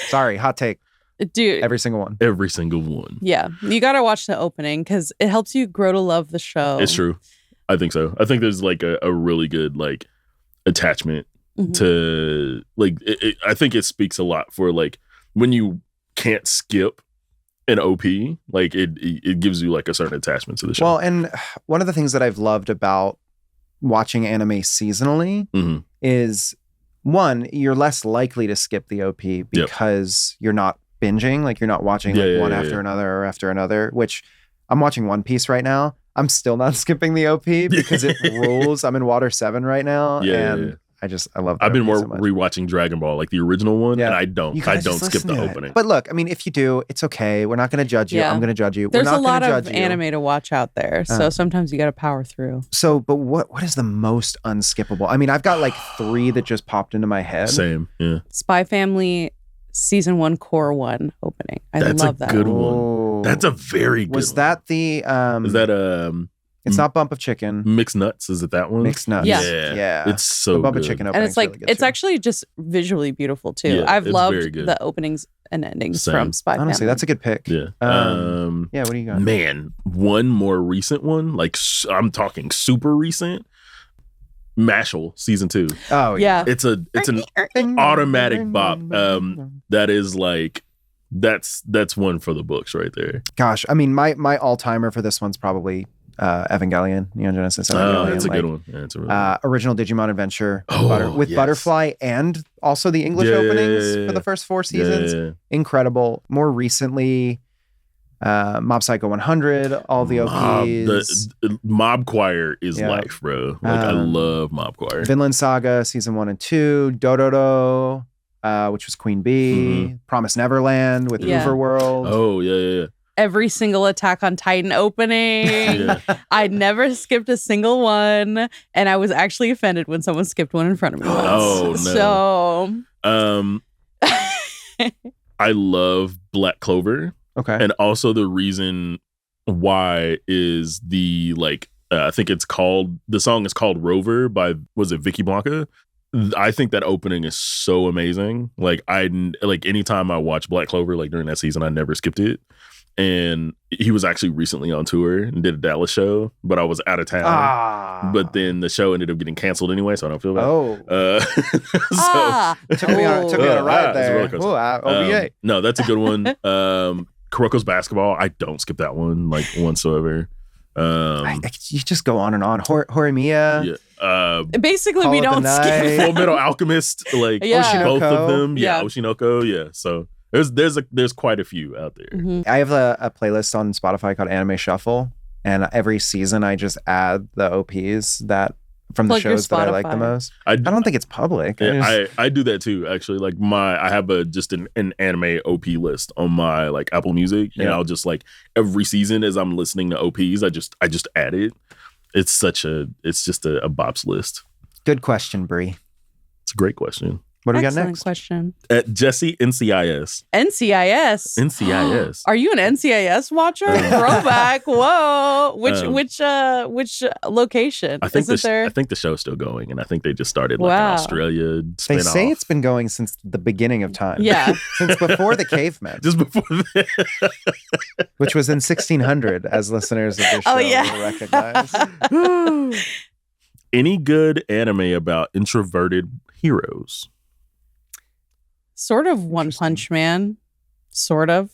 Sorry, hot take. Dude. Every single one. Yeah. You got to watch the opening because it helps you grow to love the show. It's true. I think so. I think there's like a really good like attachment to like I think it speaks a lot for like when you can't skip an OP, like it gives you like a certain attachment to the show. Well, and one of the things that I've loved about watching anime seasonally is, one, you're less likely to skip the OP because you're not binging, like you're not watching one after another or after another, which I'm watching One Piece right now. I'm still not skipping the OP because it rules. I'm in Water 7 right now. I love that. I've been more rewatching Dragon Ball, like the original one, and I don't skip the opening. But look, I mean, if you do, it's okay. We're not going to judge you. I'm going to judge you. There's We're not a lot of anime to watch out there, so sometimes you got to power through. So, but what is the most unskippable? I mean, I've got like 3 that just popped into my head. Same, yeah. Spy Family Season 1 Core 1 opening. That's love that. That's a good one. That's a very good one. Was that the... is that... It's not Bump of Chicken. Mixed Nuts, is it that one? Mixed Nuts. Yeah. It's so Bump good. of Chicken opening. And it's like, it's actually just visually beautiful too. Yeah, I've loved the openings and endings from Spy Family. Honestly, that's a good pick. Yeah. What do you got? Man, one more recent one, like I'm talking super recent. Mashal Season 2. Oh yeah. It's an automatic bop. That is like that's one for the books right there. Gosh, I mean my all-timer for this one's probably Evangelion, Neon Genesis Evangelion. That's a good one. Yeah, it's a really good original Digimon Adventure with Butterfly and also the English openings for the first 4 seasons. Yeah. Incredible. More recently, Mob Psycho 100, all the OPs. The Mob Choir is life, bro. Like I love Mob Choir. Vinland Saga Season 1 and 2, Dororo, which was Queen Bee, Promise Neverland with Overworld. Oh, yeah. Every single Attack on Titan opening. I never skipped a single one, and I was actually offended when someone skipped one in front of me once. Oh no. So I love Black Clover. Okay. And also the reason why is the like I think the song is called Rover by, was it Vicky Blanca? I think that opening is so amazing. Like anytime I watch Black Clover, like during that season, I never skipped it. And he was actually recently on tour and did a Dallas show, but I was out of town. But then the show ended up getting canceled anyway, so I don't feel bad. Took me on a ride there. OVA. No, that's a good one. Kuroko's Basketball, I don't skip that one like whatsoever. You just go on and on. Horimiya. Yeah. Basically, Call we of the don't skip. Full Metal Alchemist, like both of them. Yeah, Oshinoko. Yeah, so. There's quite a few out there. I have a playlist on Spotify called Anime Shuffle, and every season I just add the OPs that from the shows that I like the most. I don't think it's public. I do that too, actually. Like I have just an anime OP list on my like Apple Music, and I'll just like every season as I'm listening to OPs, I just add it. It's just a bops list. Good question, Bree. It's a great question. What do we got Excellent next? question. Jesse NCIS. NCIS. Are you an NCIS watcher? Throwback. Whoa. Which location? I think the show's still going, and I think they just started like an Australia spin-off. They say it's been going since the beginning of time. Yeah. Since before the cavemen. Just before which was in 1600, as listeners of this show will recognize. Any good anime about introverted heroes? Sort of One Punch Man. Sort of.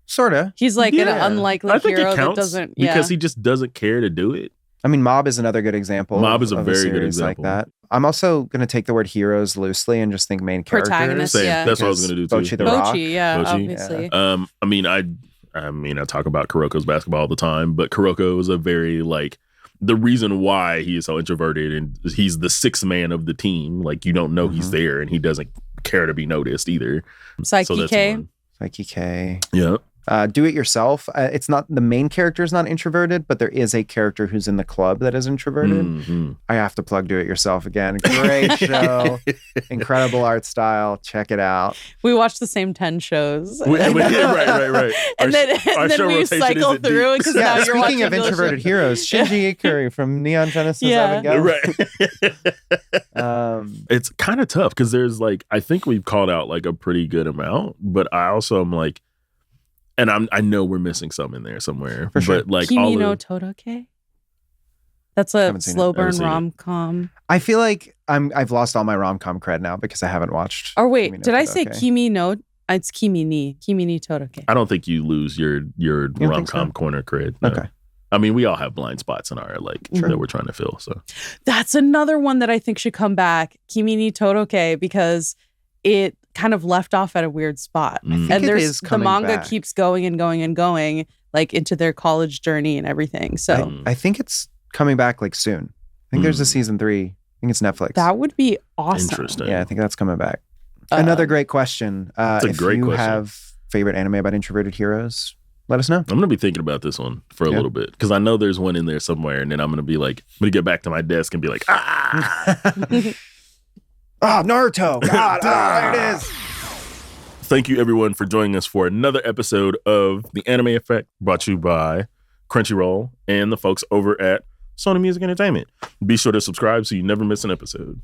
Sorta. He's like an unlikely hero that doesn't. Because he just doesn't care to do it. I mean, Mob is another good example. Mob is a of very good example. like that. I'm also going to take the word heroes loosely and just think main characters. Protagonists, yeah. That's what I was going to do too. Bocchi the Rock. Yeah, Bocchi. obviously. Yeah. I mean, I talk about Kuroko's basketball all the time, but Kuroko is a very like the reason why he is so introverted and he's the sixth man of the team. Like you don't know he's there and he doesn't care to be noticed either. Psyche K. Psyche K. Yeah. Do it yourself. It's not the main character is not introverted, but there is a character who's in the club that is introverted. Mm-hmm. I have to plug Do It Yourself again. Great show, incredible art style. Check it out. We watched the same 10 shows. Right. And then we cycle through because now you're speaking of introverted heroes, Shinji Ikari from Neon Genesis Evangelion. Right. It's kind of tough because there's like I think we've called out like a pretty good amount, but I also am like. And I know we're missing some in there somewhere. For sure. But like Kimi no Toroke? That's a slow burn rom-com. I feel like I've lost all my rom-com cred now because I haven't watched. Or wait, did I say Kimi no? It's Kimi ni Toroke. I don't think you lose your rom-com corner cred. No. Okay. I mean, we all have blind spots in our like that we're trying to fill. So that's another one that I think should come back. Kimi ni Toroke, because it kind of left off at a weird spot. And there's the manga keeps going and going and going like into their college journey and everything. So I think it's coming back like soon. I think there's a season 3. I think it's Netflix. That would be awesome. Interesting. Yeah, I think that's coming back. Another great question. If you have favorite anime about introverted heroes, let us know. I'm going to be thinking about this one for a little bit because I know there's one in there somewhere and then I'm going to be like, I'm going to get back to my desk and be like, Naruto. God, there it is. Thank you, everyone, for joining us for another episode of The Anime Effect, brought to you by Crunchyroll and the folks over at Sony Music Entertainment. Be sure to subscribe so you never miss an episode.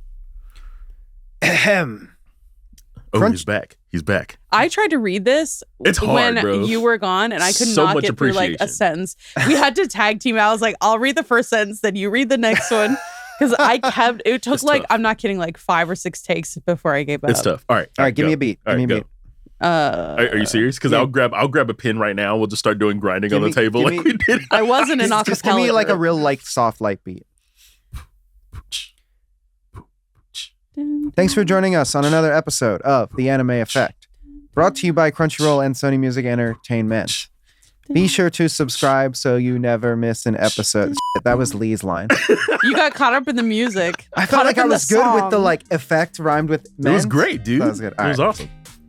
Ahem. Oh, he's back. He's back. I tried to read this when you were gone, and I could not get through like a sentence. We had to tag team. I was like, I'll read the first sentence, then you read the next one. Because it took like, I'm not kidding, like 5 or 6 takes before I gave up. It's tough. All right, give me a beat. Give me a beat. Are you serious? Because I'll grab a pen right now. We'll just start doing grinding on the table like we did. I wasn't an acapella. Just give me like a real like soft light beat. Thanks for joining us on another episode of The Anime Effect, brought to you by Crunchyroll and Sony Music Entertainment. Be sure to subscribe so you never miss an episode. Shit, that was Lee's line. You got caught up in the music. I felt like I was good with the like effect rhymed with men. It was great, dude. That was good. It was awesome.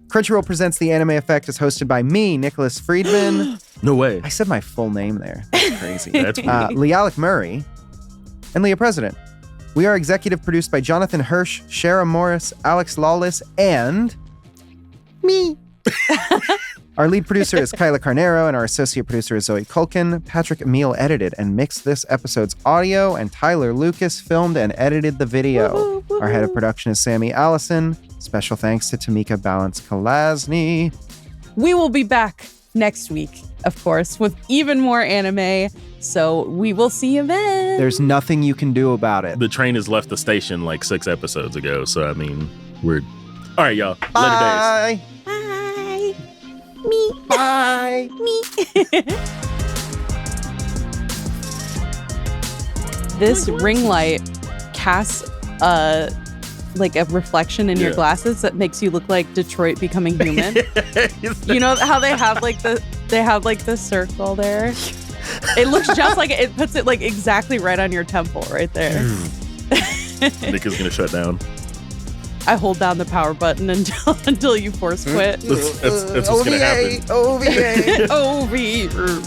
Crunchyroll Presents The Anime Effect is hosted by me, Nicholas Friedman. No way. I said my full name there. That's crazy. That's weird. LeAlec Murray and Leah President. We are executive produced by Jonathan Hirsch, Shara Morris, Alex Lawless, and me. Our lead producer is Kyla Carnero, and our associate producer is Zoe Culkin. Patrick Emile edited and mixed this episode's audio, and Tyler Lucas filmed and edited the video. Our head of production is Sammy Allison. Special thanks to Tamika Balance-Kalasny. We will be back next week, of course, with even more anime. So we will see you then. There's nothing you can do about it. The train has left the station like 6 episodes ago. So, I mean, we're... All right, y'all. Bye. Later days. Bye. Me. Bye. Me. This ring light casts like a reflection in your glasses that makes you look like Detroit becoming human. You know how they have like the circle there? It looks just like it puts it like exactly right on your temple right there. Nick is gonna shut down. I hold down the power button until you force quit. That's what's gonna happen. OVA. OVA.